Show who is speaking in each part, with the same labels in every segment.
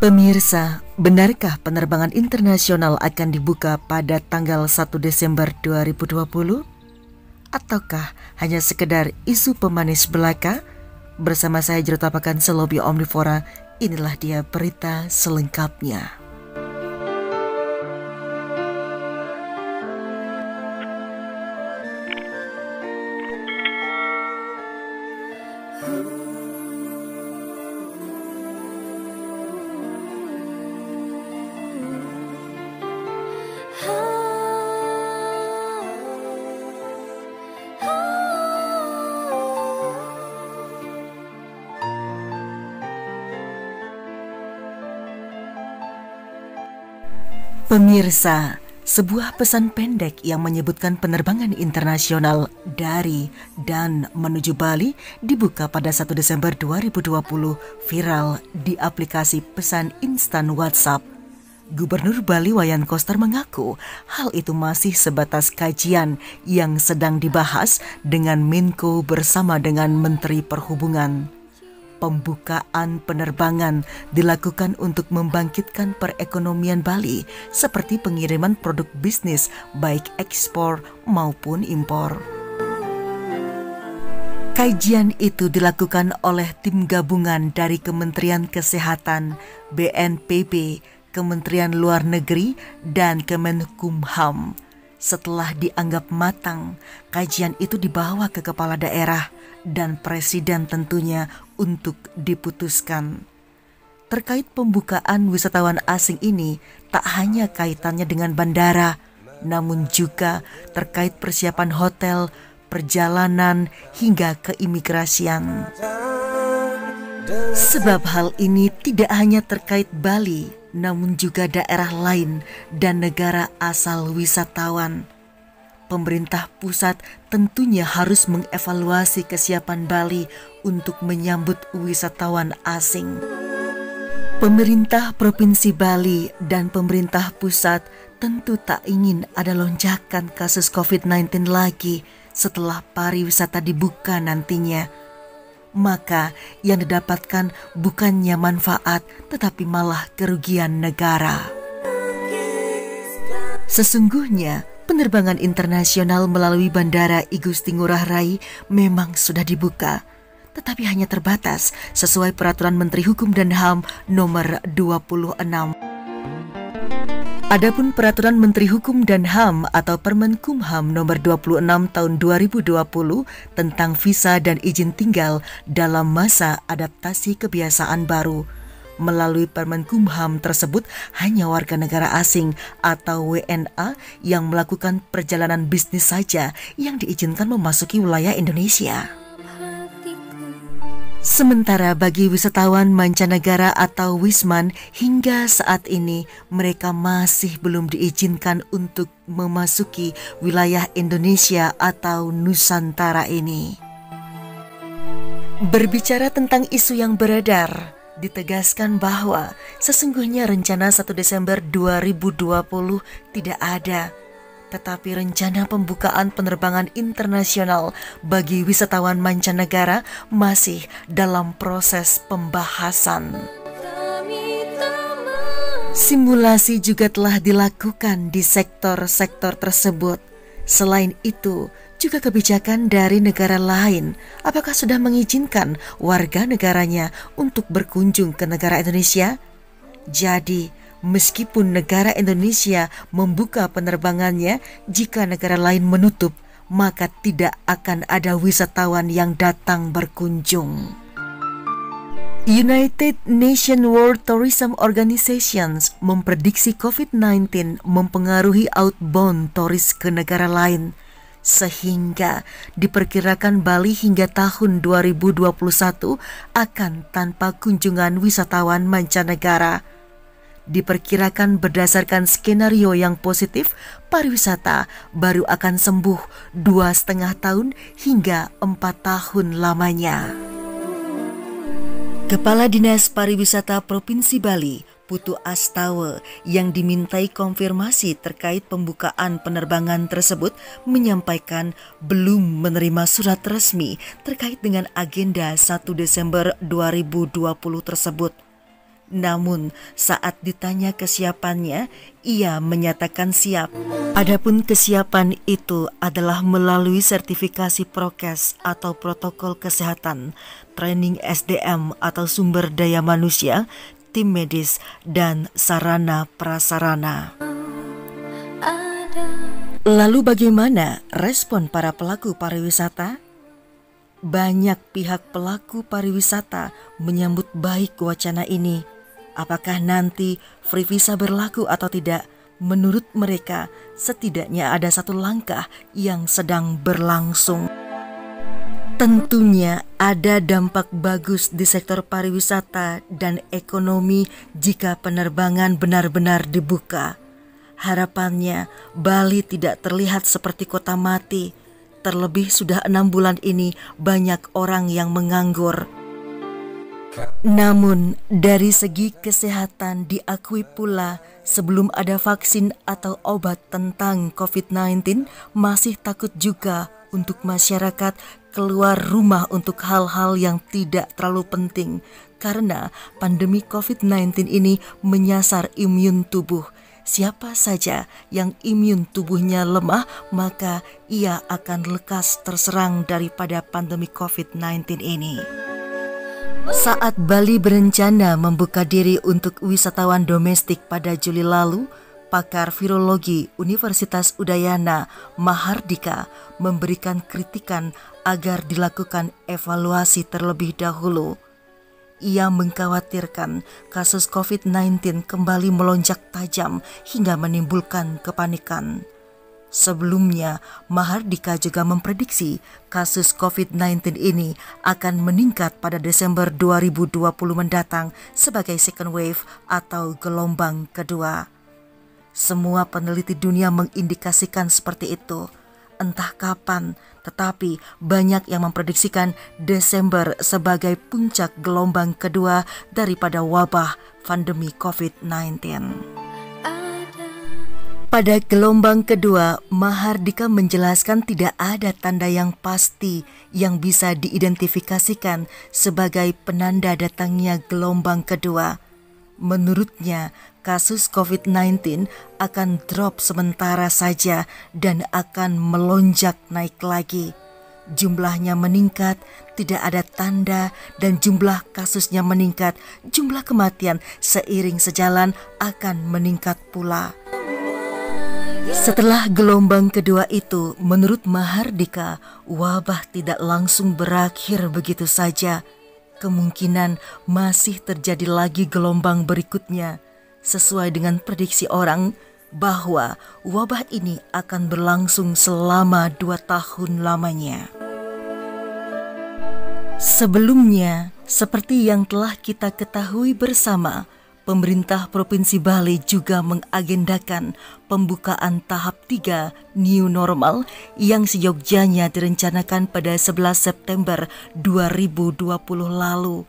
Speaker 1: Pemirsa, benarkah penerbangan internasional akan dibuka pada tanggal 1 Desember 2020? Ataukah hanya sekedar isu pemanis belaka? Bersama saya Jerutapakan Selobi Omnivora, inilah dia berita selengkapnya. Pemirsa, sebuah pesan pendek yang menyebutkan penerbangan internasional dari dan menuju Bali dibuka pada 1 Desember 2020 viral di aplikasi pesan instan WhatsApp. Gubernur Bali Wayan Koster mengaku hal itu masih sebatas kajian yang sedang dibahas dengan Menko bersama dengan Menteri Perhubungan. Pembukaan penerbangan dilakukan untuk membangkitkan perekonomian Bali seperti pengiriman produk bisnis baik ekspor maupun impor. Kajian itu dilakukan oleh tim gabungan dari Kementerian Kesehatan, BNPB, Kementerian Luar Negeri, dan Kemenkumham. Setelah dianggap matang, kajian itu dibawa ke kepala daerah dan presiden tentunya untuk diputuskan. Terkait pembukaan wisatawan asing ini tak hanya kaitannya dengan bandara, namun juga terkait persiapan hotel, perjalanan, hingga keimigrasian. Sebab hal ini tidak hanya terkait Bali, namun juga daerah lain dan negara asal wisatawan. Pemerintah pusat tentunya harus mengevaluasi kesiapan Bali untuk menyambut wisatawan asing. Pemerintah Provinsi Bali dan pemerintah pusat tentu tak ingin ada lonjakan kasus COVID-19 lagi setelah pariwisata dibuka nantinya. Maka yang didapatkan bukannya manfaat tetapi malah kerugian negara. Sesungguhnya penerbangan internasional melalui Bandara I Gusti Ngurah Rai memang sudah dibuka, tetapi hanya terbatas sesuai Peraturan Menteri Hukum dan HAM nomor 26. Adapun Peraturan Menteri Hukum dan HAM atau Permenkumham nomor 26 tahun 2020 tentang visa dan izin tinggal dalam masa adaptasi kebiasaan baru. Melalui Permenkumham tersebut, hanya warga negara asing atau WNA yang melakukan perjalanan bisnis saja yang diizinkan memasuki wilayah Indonesia. Sementara bagi wisatawan mancanegara atau wisman, hingga saat ini mereka masih belum diizinkan untuk memasuki wilayah Indonesia atau Nusantara ini. Berbicara tentang isu yang beredar, ditegaskan bahwa sesungguhnya rencana 1 Desember 2020 tidak ada, tetapi rencana pembukaan penerbangan internasional bagi wisatawan mancanegara masih dalam proses pembahasan. Simulasi juga telah dilakukan di sektor-sektor tersebut. Selain itu, juga kebijakan dari negara lain, apakah sudah mengizinkan warga negaranya untuk berkunjung ke negara Indonesia? Jadi, meskipun negara Indonesia membuka penerbangannya, jika negara lain menutup, maka tidak akan ada wisatawan yang datang berkunjung. United Nations World Tourism Organizations memprediksi COVID-19 mempengaruhi outbound turis ke negara lain, sehingga diperkirakan Bali hingga tahun 2021 akan tanpa kunjungan wisatawan mancanegara. Diperkirakan berdasarkan skenario yang positif, pariwisata baru akan sembuh 2,5 tahun hingga 4 tahun lamanya. Kepala Dinas Pariwisata Provinsi Bali, Putu Astawa, yang dimintai konfirmasi terkait pembukaan penerbangan tersebut menyampaikan belum menerima surat resmi terkait dengan agenda 1 Desember 2020 tersebut. Namun saat ditanya kesiapannya, ia menyatakan siap. Adapun kesiapan itu adalah melalui sertifikasi prokes atau protokol kesehatan, training SDM atau sumber daya manusia, tim medis, dan sarana prasarana. Lalu bagaimana respon para pelaku pariwisata? Banyak pihak pelaku pariwisata menyambut baik wacana ini. Apakah nanti free visa berlaku atau tidak? Menurut mereka, setidaknya ada satu langkah yang sedang berlangsung. Tentunya ada dampak bagus di sektor pariwisata dan ekonomi jika penerbangan benar-benar dibuka. Harapannya Bali tidak terlihat seperti kota mati. Terlebih sudah 6 bulan ini banyak orang yang menganggur. Namun dari segi kesehatan diakui pula sebelum ada vaksin atau obat tentang COVID-19 masih takut juga untuk masyarakat keluar rumah untuk hal-hal yang tidak terlalu penting karena pandemi COVID-19 ini menyasar imun tubuh. Siapa saja yang imun tubuhnya lemah maka ia akan lekas terserang daripada pandemi COVID-19 ini. Saat Bali berencana membuka diri untuk wisatawan domestik pada Juli lalu, pakar virologi Universitas Udayana Mahardika memberikan kritikan agar dilakukan evaluasi terlebih dahulu. Ia mengkhawatirkan kasus COVID-19 kembali melonjak tajam hingga menimbulkan kepanikan. Sebelumnya, Mahardika juga memprediksi kasus COVID-19 ini akan meningkat pada Desember 2020 mendatang sebagai second wave atau gelombang kedua. Semua peneliti dunia mengindikasikan seperti itu. Entah kapan, tetapi banyak yang memprediksikan Desember sebagai puncak gelombang kedua daripada wabah pandemi COVID-19. Pada gelombang kedua, Mahardika menjelaskan tidak ada tanda yang pasti yang bisa diidentifikasikan sebagai penanda datangnya gelombang kedua. Menurutnya, kasus COVID-19 akan drop sementara saja dan akan melonjak naik lagi. Jumlahnya meningkat, tidak ada tanda, dan jumlah kasusnya meningkat, jumlah kematian seiring sejalan akan meningkat pula. Setelah gelombang kedua itu, menurut Mahardika, wabah tidak langsung berakhir begitu saja. Kemungkinan masih terjadi lagi gelombang berikutnya. Sesuai dengan prediksi orang bahwa wabah ini akan berlangsung selama 2 tahun lamanya. Sebelumnya, seperti yang telah kita ketahui bersama, pemerintah Provinsi Bali juga mengagendakan pembukaan tahap 3 New Normal yang seyogyanya direncanakan pada 11 September 2020 lalu.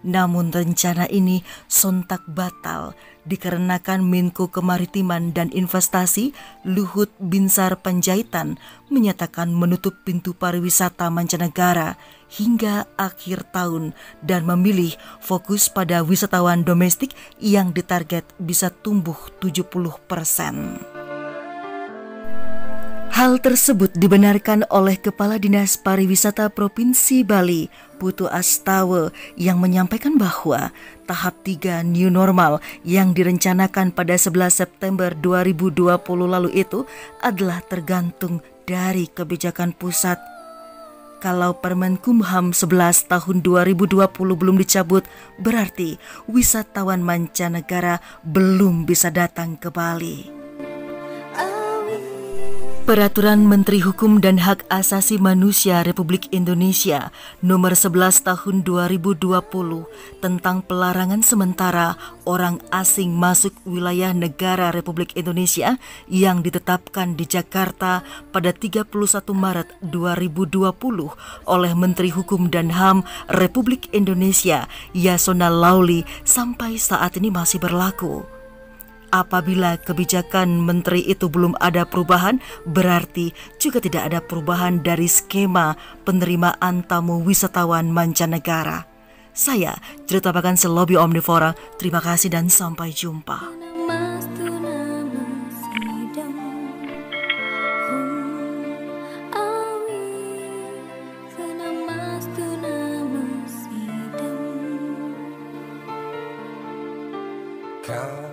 Speaker 1: Namun rencana ini sontak batal dikarenakan Menko Kemaritiman dan Investasi Luhut Binsar Panjaitan menyatakan menutup pintu pariwisata mancanegara hingga akhir tahun dan memilih fokus pada wisatawan domestik yang ditarget bisa tumbuh 70%. Hal tersebut dibenarkan oleh Kepala Dinas Pariwisata Provinsi Bali, Putu Astawa, yang menyampaikan bahwa tahap 3 New Normal yang direncanakan pada 11 September 2020 lalu itu adalah tergantung dari kebijakan pusat. Kalau Permenkumham 11 tahun 2020 belum dicabut, berarti wisatawan mancanegara belum bisa datang ke Bali. Peraturan Menteri Hukum dan Hak Asasi Manusia Republik Indonesia Nomor 11 Tahun 2020 tentang pelarangan sementara orang asing masuk wilayah negara Republik Indonesia yang ditetapkan di Jakarta pada 31 Maret 2020 oleh Menteri Hukum dan HAM Republik Indonesia Yasona Lauli sampai saat ini masih berlaku. Apabila kebijakan menteri itu belum ada perubahan, berarti juga tidak ada perubahan dari skema penerimaan tamu wisatawan mancanegara. Saya, Cerita Bahkan Selobi Omnivora, terima kasih dan sampai jumpa.
Speaker 2: Kau